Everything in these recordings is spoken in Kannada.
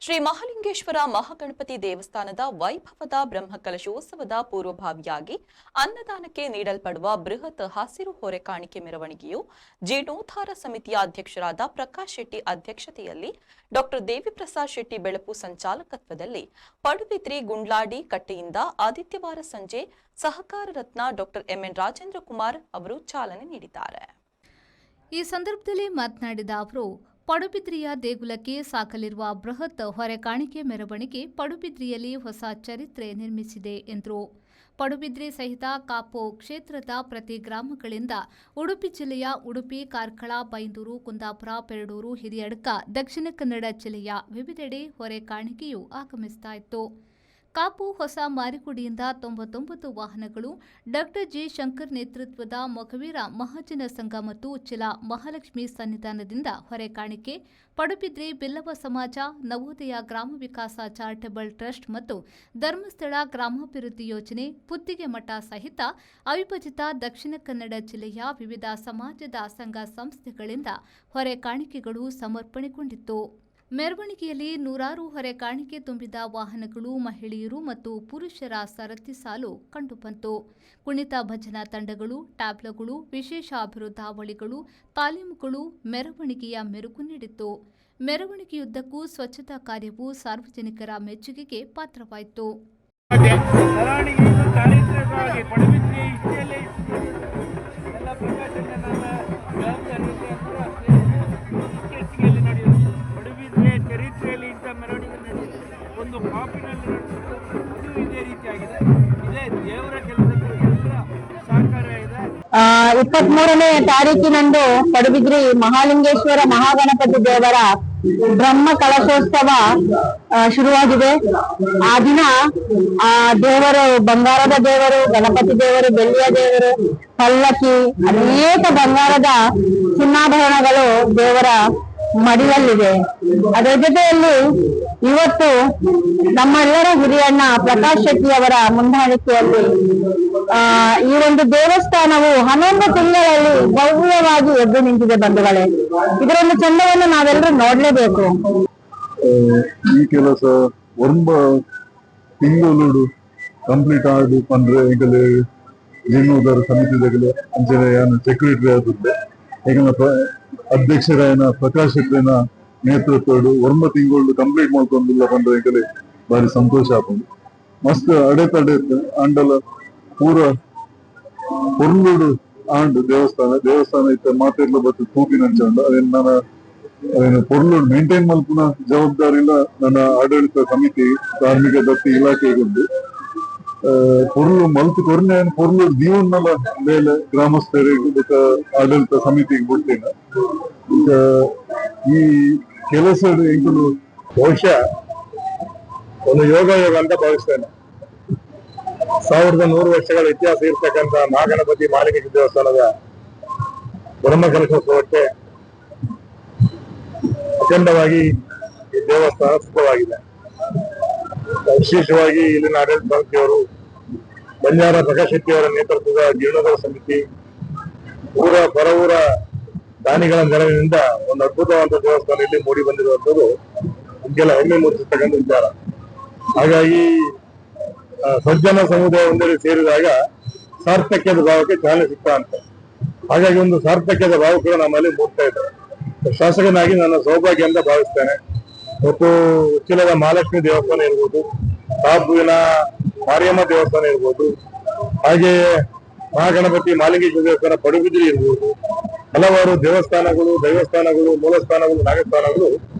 ಶ್ರೀ ಮಹಾಲಿಂಗೇಶ್ವರ ಮಹಾಗಣಪತಿ ದೇವಸ್ಥಾನದ ವೈಭವದ ಬ್ರಹ್ಮಕಲಶೋತ್ಸವದ ಪೂರ್ವಭಾವಿಯಾಗಿ ಅನ್ನದಾನಕ್ಕೆ ನೀಡಲ್ಪಡುವ ಬೃಹತ್ ಹಸಿರು ಹೊರೆ ಕಾಣಿಕೆ ಮೆರವಣಿಗೆಯು ಜೀರ್ಣೋದ್ಧಾರ ಸಮಿತಿಯ ಅಧ್ಯಕ್ಷರಾದ ಪ್ರಕಾಶ್ ಶೆಟ್ಟಿ ಅಧ್ಯಕ್ಷತೆಯಲ್ಲಿ ಡಾ ದೇವಿಪ್ರಸಾದ್ ಶೆಟ್ಟಿ ಬೆಳಪು ಸಂಚಾಲಕತ್ವದಲ್ಲಿ ಪಡುಬಿದ್ರಿ ಗುಂಡ್ಲಾಡಿ ಕಟ್ಟೆಯಿಂದ ಆದಿತ್ಯವಾರ ಸಂಜೆ ಸಹಕಾರ ರತ್ನ ಡಾ ಎಂಎನ್ ರಾಜೇಂದ್ರ ಕುಮಾರ್ ಅವರು ಚಾಲನೆ ನೀಡಿದ್ದಾರೆ. ಈ ಸಂದರ್ಭದಲ್ಲಿ ಮಾತನಾಡಿದ ಅವರು, ಪಡುಬಿದ್ರಿಯ ದೇಗುಲಕ್ಕೆ ಸಾಕಲಿರುವ ಬೃಹತ್ ಹೊರೆ ಕಾಣಿಕೆ ಮೆರವಣಿಗೆ ಪಡುಬಿದ್ರಿಯಲ್ಲಿ ಹೊಸ ಚರಿತ್ರೆ ನಿರ್ಮಿಸಿದೆ ಎಂದರು. ಪಡುಬಿದ್ರಿ ಸಹಿತ ಕಾಪು ಕ್ಷೇತ್ರದ ಪ್ರತಿ ಗ್ರಾಮಗಳಿಂದ ಉಡುಪಿ ಜಿಲ್ಲೆಯ ಉಡುಪಿ, ಕಾರ್ಕಳ, ಬೈಂದೂರು, ಕುಂದಾಪುರ, ಪೆರಡೂರು, ಹಿರಿಯಡ್ಕ, ದಕ್ಷಿಣ ಕನ್ನಡ ಜಿಲ್ಲೆಯ ವಿವಿಧೆಡೆ ಹೊರೆ ಕಾಣಿಕೆಯು ಆಗಮಿಸ್ತಾ ಇತ್ತು. ಕಾಪು ಹೊಸ ಮಾರಿಗುಡಿಯಿಂದ 99 ವಾಹನಗಳು, ಡಾ ಜಿ ಶಂಕರ್ ನೇತೃತ್ವದ ಮೊಗವೀರ ಮಹಾಜನ ಸಂಘ ಮತ್ತು ಉಚ್ಚಿಲ ಮಹಾಲಕ್ಷ್ಮಿ ಸನ್ನಿಧಾನದಿಂದ ಹೊರೆ ಕಾಣಿಕೆ, ಪಡುಬಿದ್ರಿ ಬಿಲ್ಲವ ಸಮಾಜ, ನವೋದಯ ಗ್ರಾಮ ವಿಕಾಸ ಚಾರಿಟಬಲ್ ಟ್ರಸ್ಟ್ ಮತ್ತು ಧರ್ಮಸ್ಥಳ ಗ್ರಾಮಾಭಿವೃದ್ಧಿ ಯೋಜನೆ, ಪುತ್ತಿಗೆ ಮಠ ಸಹಿತ ಅವಿಭಜಿತ ದಕ್ಷಿಣ ಕನ್ನಡ ಜಿಲ್ಲೆಯ ವಿವಿಧ ಸಮಾಜದ ಸಂಘ ಸಂಸ್ಥೆಗಳಿಂದ ಹೊರೆ ಕಾಣಿಕೆಗಳು ಸಮರ್ಪಣೆಗೊಂಡಿತ್ತು. ಮೆರವಣಿಗೆಯಲ್ಲಿ ನೂರಾರು ಹೊರೆ ಕಾಣಿಕೆ ತುಂಬಿದ ವಾಹನಗಳು, ಮಹಿಳೆಯರು ಮತ್ತು ಪುರುಷರ ಸರತಿ ಸಾಲು ಕಂಡುಬಂತು. ಕುಣಿತ ಭಜನಾ ತಂಡಗಳು, ಟ್ಯಾಬ್ಲೋಗಳು, ವಿಶೇಷ ಅಭಿವೃದ್ಧಾವಳಿಗಳು, ತಾಲೀಮುಗಳು ಮೆರವಣಿಗೆಯ ಮೆರುಗು ನೀಡಿತು. ಮೆರವಣಿಗೆಯುದ್ದಕ್ಕೂ ಸ್ವಚ್ಛತಾ ಕಾರ್ಯವು ಸಾರ್ವಜನಿಕರ ಮೆಚ್ಚುಗೆಗೆ ಪಾತ್ರವಾಯಿತು. ಒಂದು ಕಾಪಿನಲ್ಲಿ ಇದೇ ರೀತಿಯಾಗಿದೆ. ಇದೇ ದೇವರ ಕೆಲಸಕ್ಕೆ ಸಹಕಾರ ಇದೆ. 23ನೇ ತಾರೀಕಿನಂದು ಪಡುಬಿದ್ರಿ ಮಹಾಲಿಂಗೇಶ್ವರ ಮಹಾಗಣಪತಿ ದೇವರ ಬ್ರಹ್ಮ ಕಲಶೋತ್ಸವ ಶುರುವಾಗಿದೆ. ಆ ದಿನ ಆ ದೇವರು ಬಂಗಾರದ ದೇವರು, ಗಣಪತಿ ದೇವರು, ಬೆಳ್ಳಿಯ ದೇವರು, ಪಲ್ಲಕ್ಕಿ, ಅನೇಕ ಬಂಗಾರದ ಚಿನ್ನಾಭರಣಗಳು ದೇವರ ಮಡಿಯಲ್ಲಿದೆ. ಅದರ ಜೊತೆಯಲ್ಲಿ ಇವತ್ತು ನಮ್ಮೆಲ್ಲರ ಹಿರಿಯಣ್ಣ ಪ್ರಕಾಶ್ ಶೆಟ್ಟಿ ಅವರ ಮುಂದಾಣಿಕೆಯಲ್ಲಿ ಈ ಒಂದು ದೇವಸ್ಥಾನವು 11 ತಿಂಗಳಲ್ಲಿ ಭವ್ಯವಾಗಿ ಎದ್ದು ನಿಂತಿದೆ. ಬಂಧುಗಳೇ, ಇದರೊಂದು ಚಂದವನ್ನು ನಾವೆಲ್ಲರೂ ನೋಡ್ಲೇಬೇಕು. ಈ ಕೆಲಸ ಒಂಬ ತಿಂಗಳು ಕಂಪ್ಲೀಟ್ ಆದು ಅಂದ್ರೆ ಈಗಲೇ ಜೀರ್ಣೋದ್ಧಾರ ಸಮಿತಿದಾಗಲೇ ಅಂಚನೆ ಸೆಕ್ರೆಟರಿ ಆದದ್ದು ಈಗ ಅಧ್ಯಕ್ಷರಾಯನ ಪ್ರಕಾಶ್ ಶೆಟ್ಟಿನ ನೇತೃತ್ವಡು 1 ತಿಂಗಳು ಕಂಪ್ಲೀಟ್ ಮಾಡ್ಕೊಂಡಿಲ್ಲ ಬಂದ್ರೆ ಈಗಲೇ ಬಾರಿ ಸಂತೋಷ ಆಪುಂಡು. ಮಸ್ತ್ ಅಡೆತಡೆ ಅಂಡಲ ಪೂರ ಪೊರ್ಲುಡು ಆಂಡ್ ದೇವಸ್ಥಾನ ಇತ್ತ ಮಾತೆರ್ಲ ಬತ್ತು ತೂಪಿನಂಚ ಉಂಡು. ಅದೇನು ಪೊರ್ಲುಡು ಮೇಂಟೈನ್ ಮಲ್ಪುನ ಜವಾಬ್ದಾರಿಲ್ಲ ನನ್ನ ಆಡಳಿತ ಸಮಿತಿ ಧಾರ್ಮಿಕ ದತ್ತಿ ಇಲಾಖೆಗೊಂಡು ಪೊರ್ಲು ಮಲ್ತು ಕೊರ್ನೆ ಪೊರ್ಲುಡು ದೀವನ್ನಲ ಮೇಲೆ ಗ್ರಾಮಸ್ಥರಿಗೆ ಆಡಳಿತ ಸಮಿತಿಗೆ ಬಿಡ್ತೇನೆ. ಈಗ ಈ ಕೆಲಸ ಈಗಲೂ ಬಹುಶಃ ಒಂದು ಯೋಗ ಅಂತ ಭಾವಿಸ್ತೇನೆ. 1100 ವರ್ಷಗಳ ಇತಿಹಾಸ ಇರ್ತಕ್ಕಂಥ ಮಹಾಗಣಪತಿ ಮಹಾಲಿಂಗೇಶ್ವರ ದೇವಸ್ಥಾನದ ಬ್ರಹ್ಮಕಲಶೋತ್ಸವಕ್ಕೆ ಅಖಂಡವಾಗಿ ಈ ದೇವಸ್ಥಾನ ಸಿದ್ಧವಾಗಿದೆ. ವಿಶೇಷವಾಗಿ ಇಲ್ಲಿನ ಆಡಳಿತ ಸಮಿತಿಯವರು, ಬಂಜಾರ ಪ್ರಕಾಶ್ ಶೆಟ್ಟಿ ಅವರ ನೇತೃತ್ವದ ಜೀರ್ಣೋದ್ಧಾರ ಸಮಿತಿ, ಪರವೂರ ದಾನಿಗಳ ನೆರವಿನಿಂದ ಒಂದು ಅದ್ಭುತವಾದ ದೇವಸ್ಥಾನ ಇಲ್ಲಿ ಮೂಡಿ ಬಂದಿರುವಂತದ್ದು ನಮ್ಗೆಲ್ಲ ಹೆಮ್ಮೆ ಮೂಡಿಸತಕ್ಕಂಥ ವಿಚಾರ. ಹಾಗಾಗಿ ಸಜ್ಜನ ಸಮುದಾಯ ಒಂದೆಡೆ ಸೇರಿದಾಗ ಸಾರ್ಥಕ್ಯದ ಭಾವಕ್ಕೆ ಚಾಲನೆ ಸಿಗ್ತಾ ಅಂತ. ಹಾಗಾಗಿ ಒಂದು ಸಾರ್ಥಕ್ಯದ ಭಾವ ಕೂಡ ನಮ್ಮಲ್ಲಿ ಮೂಡ್ತಾ ಇದೆ. ಶಾಸಕನಾಗಿ ನನ್ನ ಸೌಭಾಗ್ಯ ಅಂತ ಭಾವಿಸ್ತೇನೆ. ಮತ್ತು ಉಚ್ಚಿಲದ ಮಹಾಲಕ್ಷ್ಮಿ ದೇವಸ್ಥಾನ ಇರ್ಬೋದು, ಕಾಪುವಿನ ಮಾರಿಯಮ್ಮ ದೇವಸ್ಥಾನ ಇರ್ಬೋದು, ಹಾಗೆಯೇ ಮಹಾಗಣಪತಿ ಮಹಾಲಿಂಗೇಶ್ವರ ದೇವಸ್ಥಾನ ಪಡುಬಿದ್ರಿ ಇರ್ಬೋದು, ಹಲವಾರು ದೇವಸ್ಥಾನಗಳು, ದೈವಸ್ಥಾನಗಳು, ಮೂಲಸ್ಥಾನಗಳು, ನಾಗಸ್ಥಾನಗಳು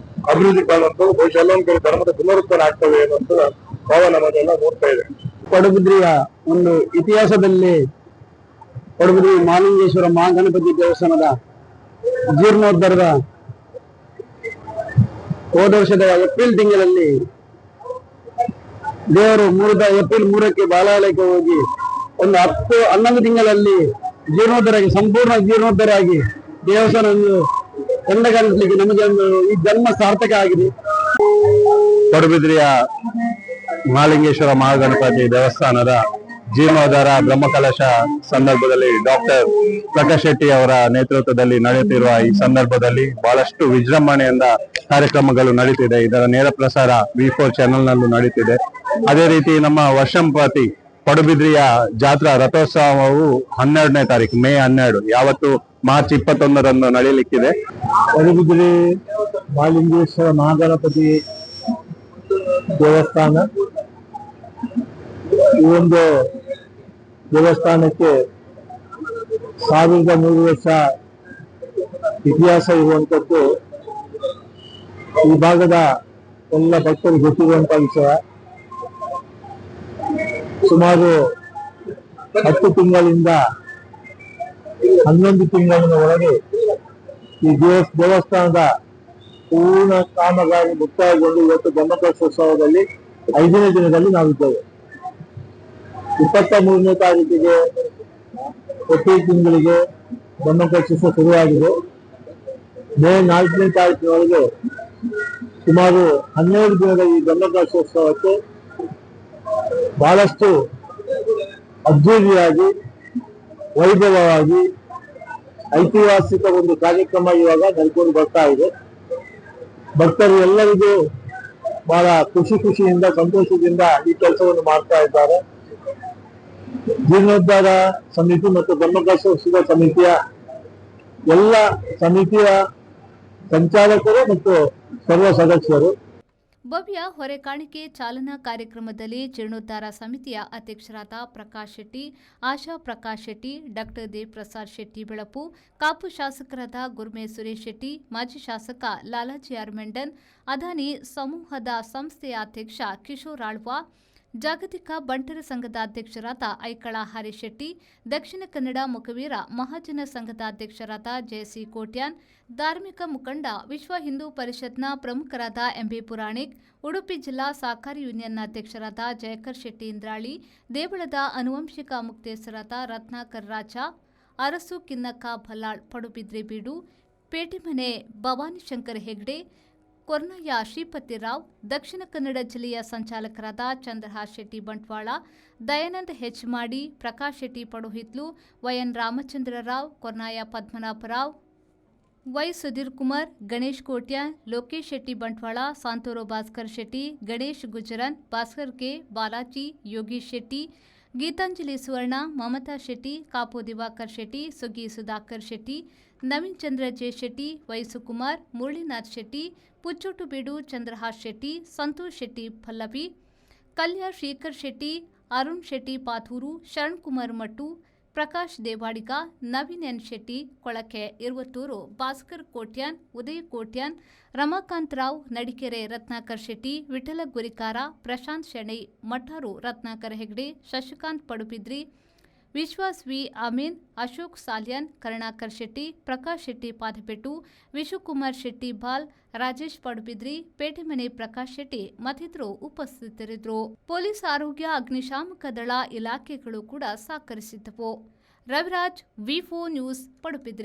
ಅಭಿವೃದ್ಧಿ ಕಾಣುವಂಥದ್ದು ಬಹುಶಃ ಅಲ್ಲೊಂದು ಕಡೆ ಧರ್ಮದ ಪುನರುತ್ಥಾನ ಆಗ್ತವೆ ಅನ್ನುವಂಥ ಭಾವ ನಮ್ಮದೆಲ್ಲ ನೋಡ್ತಾ ಇದೆ. ಪಡುಬಿದ್ರಿಯ ಒಂದು ಇತಿಹಾಸದಲ್ಲಿ ಪಡುಬಿದ್ರಿ ಮಹಾಲಿಂಗೇಶ್ವರ ಮಹಾಗಣಪತಿ ದೇವಸ್ಥಾನದ ಜೀರ್ಣೋದ್ಧಾರದ ಹೋದ ವರ್ಷದ ಏಪ್ರಿಲ್ ತಿಂಗಳಲ್ಲಿ ದೇವರು ಏಪ್ರಿಲ್ 3ಕ್ಕೆ ಬಾಲಾಲಯಕ್ಕೆ ಹೋಗಿ ಒಂದು 10-11 ತಿಂಗಳಲ್ಲಿ ಜೀರ್ಣೋದ್ಧಾರ ಸಂಪೂರ್ಣ ಜೀರ್ಣೋದ್ಧಾರ ಆಗಿ ದೇವಸ್ಥಾನ ಕಂಡಗಣಿಸ್ಲಿಕ್ಕೆ ನಮಗೆ ಒಂದು ಈ ಜನ್ಮ ಸಾರ್ಥಕ ಆಗಿದೆ. ಪಡುಬಿದ್ರಿಯ ಮಹಾಲಿಂಗೇಶ್ವರ ಮಹಾಗಣಪತಿ ದೇವಸ್ಥಾನದ ಜೀರ್ಣೋದ್ಧಾರ ಬ್ರಹ್ಮಕಲಶ ಸಂದರ್ಭದಲ್ಲಿ ಡಾಕ್ಟರ್ ಪ್ರಕಾಶ್ ಶೆಟ್ಟಿ ಅವರ ನೇತೃತ್ವದಲ್ಲಿ ನಡೆಯುತ್ತಿರುವ ಈ ಸಂದರ್ಭದಲ್ಲಿ ಬಹಳಷ್ಟು ವಿಜೃಂಭಣೆಯಿಂದ ಕಾರ್ಯಕ್ರಮಗಳು ನಡೀತಿದೆ. ಇದರ ನೇರ ಪ್ರಸಾರ V4 ಚಾನೆಲ್ ನಲ್ಲೂ ನಡೀತಿದೆ. ಅದೇ ರೀತಿ ನಮ್ಮ ವರ್ಷಂಪ್ರತಿ ಪಡುಬಿದ್ರಿಯ ಜಾತ್ರಾ ರಥೋತ್ಸವವು 12ನೇ ತಾರೀಕು ಮೇ 12 ಯಾವತ್ತು ಮಾರ್ಚ್ 21ರಂದು ನಡೆಯಲಿಕ್ಕಿದೆ. ಪಡುಬಿದ್ರಿ ಮಹಾಲಿಂಗೇಶ್ವರ ಮಹಾಗಣಪತಿ ದೇವಸ್ಥಾನ ಈ ಒಂದು ದೇವಸ್ಥಾನಕ್ಕೆ 1300 ವರ್ಷ ಇತಿಹಾಸ ಇರುವಂತದ್ದು ಈ ಭಾಗದ ಎಲ್ಲ ಭಕ್ತರು ಗೊತ್ತಿರುವಂತಹ ವಿಷಯ. ಸುಮಾರು 10 ತಿಂಗಳಿಂದ 11 ತಿಂಗಳಿನ ಒಳಗೆ ಈ ದೇವಸ್ಥಾನದ ಪೂರ್ಣ ಕಾಮಗಾರಿ ಮುಕ್ತಾಯಗೊಂಡು ಇವತ್ತು ಬ್ರಹ್ಮಕಲಶೋತ್ಸವದಲ್ಲಿ 5ನೇ ದಿನದಲ್ಲಿ ನಾವಿದ್ದೇವೆ. 23ನೇ ತಾರೀಕಿಗೆ ಪ್ರತಿ ತಿಂಗಳಿಗೆ ಬ್ರಹ್ಮಕಲಶೋತ್ಸವ ಶುರುವಾಗಿದೆ. ಮೇ 4ನೇ ತಾರೀಕಿನೊಳಗೆ ಸುಮಾರು 12 ದಿನದ ಈ ಬ್ರಹ್ಮಕಲಶೋತ್ಸವಕ್ಕೆ ಬಹಳಷ್ಟು ಅದ್ದೂರಿಯಾಗಿ ವೈಭವವಾಗಿ ಐತಿಹಾಸಿಕ ಒಂದು ಕಾರ್ಯಕ್ರಮ ಇವಾಗ ನಡ್ಕೊಂಡು ಬರ್ತಾ ಇದೆ. ಭಕ್ತರು ಎಲ್ಲರಿಗೂ ಬಹಳ ಖುಷಿಯಿಂದ ಸಂತೋಷದಿಂದ ಈ ಕೆಲಸವನ್ನು ಮಾಡ್ತಾ ಇದ್ದಾರೆ. ಜೀರ್ಣೋದ್ಧಾರ ಸಮಿತಿ ಮತ್ತು ಬ್ರಹ್ಮಕಲಶೋತ್ಸವ ಸಮಿತಿಯ ಎಲ್ಲ ಸಮಿತಿಯ ಸಂಚಾಲಕರು ಮತ್ತು ಸರ್ವ ಸದಸ್ಯರು ಭವ್ಯ ಹೊರೆಕಾಣಿಕೆ ಚಾಲನಾ ಕಾರ್ಯಕ್ರಮದಲ್ಲಿ ಜೀರ್ಣೋದ್ಧಾರ ಸಮಿತಿಯ ಅಧ್ಯಕ್ಷರಾದ ಪ್ರಕಾಶ್ ಶೆಟ್ಟಿ, ಆಶಾ ಪ್ರಕಾಶ್ ಶೆಟ್ಟಿ, ಡಾಕ್ಟರ್ ದೇವಪ್ರಸಾದ್ ಶೆಟ್ಟಿ ಬೆಳಪು, ಕಾಪು ಶಾಸಕರಾದ ಗುರ್ಮೆ ಸುರೇಶ್ ಶೆಟ್ಟಿ, ಮಾಜಿ ಶಾಸಕ ಲಾಲಾಜಿ ಆರ್ ಮೆಂಡನ್, ಅದಾನಿ ಸಮೂಹದ ಸಂಸ್ಥೆಯ ಅಧ್ಯಕ್ಷ ಕಿಶೋರ್ ಆಳ್ವಾ, ಜಾಗತಿಕ ಬಂಟರ ಸಂಘದ ಅಧ್ಯಕ್ಷರಾದ ಐಕಳ ಹರೀಶ್ ಶೆಟ್ಟಿ, ದಕ್ಷಿಣ ಕನ್ನಡ ಮುಖವೀರ ಮಹಾಜನ ಸಂಘದ ಅಧ್ಯಕ್ಷರಾದ ಜಯಸಿ ಕೋಟ್ಯಾನ್, ಧಾರ್ಮಿಕ ಮುಖಂಡ ವಿಶ್ವ ಹಿಂದೂ ಪರಿಷತ್ನ ಪ್ರಮುಖರಾದ ಎಂಬಿ ಪುರಾಣಿಕ್, ಉಡುಪಿ ಜಿಲ್ಲಾ ಸಹಕಾರಿ ಯೂನಿಯನ್ನ ಅಧ್ಯಕ್ಷರಾದ ಜಯಕರ್ ಶೆಟ್ಟಿ ಇಂದ್ರಾಳಿ, ದೇವಳದ ಆನುವಂಶಿಕ ಮುಕ್ತೇಸರಾದ ರತ್ನಾಕರ್ ರಾಜ, ಅರಸು ಕಿನ್ನಕ್ಕ ಭಲ್ಲಾಳ್ ಪಡುಬಿದ್ರಿ ಬೀಡು, ಪೇಟೆಮನೆ ಭವಾನಿಶಂಕರ್ ಹೆಗ್ಡೆ, ಕೊರ್ನಯ್ಯ ಶ್ರೀಪತಿರಾವ್, ದಕ್ಷಿಣ ಕನ್ನಡ ಜಿಲ್ಲೆಯ ಸಂಚಾಲಕರಾದ Chandrahas Shetty Bantwal, Dayanand Hejmadi, Prakash Shetty Paduhithlu, Y N Ramachandra Rao, Kornaya Padmanabha Rao, Y Sudhir Kumar, Ganesh Kotian, Lokesh Shetty Bantwal, Santhoor Bhaskar Shetty, Ganesh Gujaran, Bhaskar K, Balaji, Yogish Shetty, Geethanjali Suvarna, Mamatha Shetty, Kapu Diwakar Shetty, Sugi Sudhakar Shetty, Naveen Chandra J Shetty, Y Sukumar, Muralinath Shetty, Puchchotu Beedu Chandrahas Shetty, Santosh Shetty Pallavi, Kalyan Shrikar Shetty, Arun Shetty Pathur, Sharan Kumar Mattu, Prakash Devadiga, Naveen N Shetty, ಕೊಳಕೆ Iruvattur, Bhaskar Kotian, Uday Kotian, Ramakant Rao, Nadikere Ratnakar Shetty, Vittala ಗುರಿಕಾರ, ಪ್ರಶಾಂತ್ ಶೆಣೈ, ಮಠಾರು ರತ್ನಾಕರ್ ಹೆಗ್ಡೆ, ಶಶಿಕಾಂತ್ ಪಡುಬಿದ್ರಿ, ವಿಶ್ವಾಸ್ ವಿ ಅಮೀನ್, ಅಶೋಕ್ ಸಾಲ್ಯಾನ್, ಕರುಣಾಕರ್ ಶೆಟ್ಟಿ, ಪ್ರಕಾಶ್ ಶೆಟ್ಟಿ ಪಾದಪೆಟ್ಟು, ವಿಶುಕುಮಾರ್ ಶೆಟ್ಟಿ ಬಾಲ್, ರಾಜೇಶ್ ಪಡುಬಿದ್ರಿ, ಪೇಟೆಮನೆ ಪ್ರಕಾಶ್ ಶೆಟ್ಟಿ ಮತ್ತಿತರರು ಉಪಸ್ಥಿತರಿದ್ದರು. ಪೊಲೀಸ್, ಆರೋಗ್ಯ, ಅಗ್ನಿಶಾಮಕ ದಳ ಇಲಾಖೆಗಳು ಕೂಡ ಸಹಕರಿಸಿದ್ದವು. Raviraj, V4 news, Padubidri.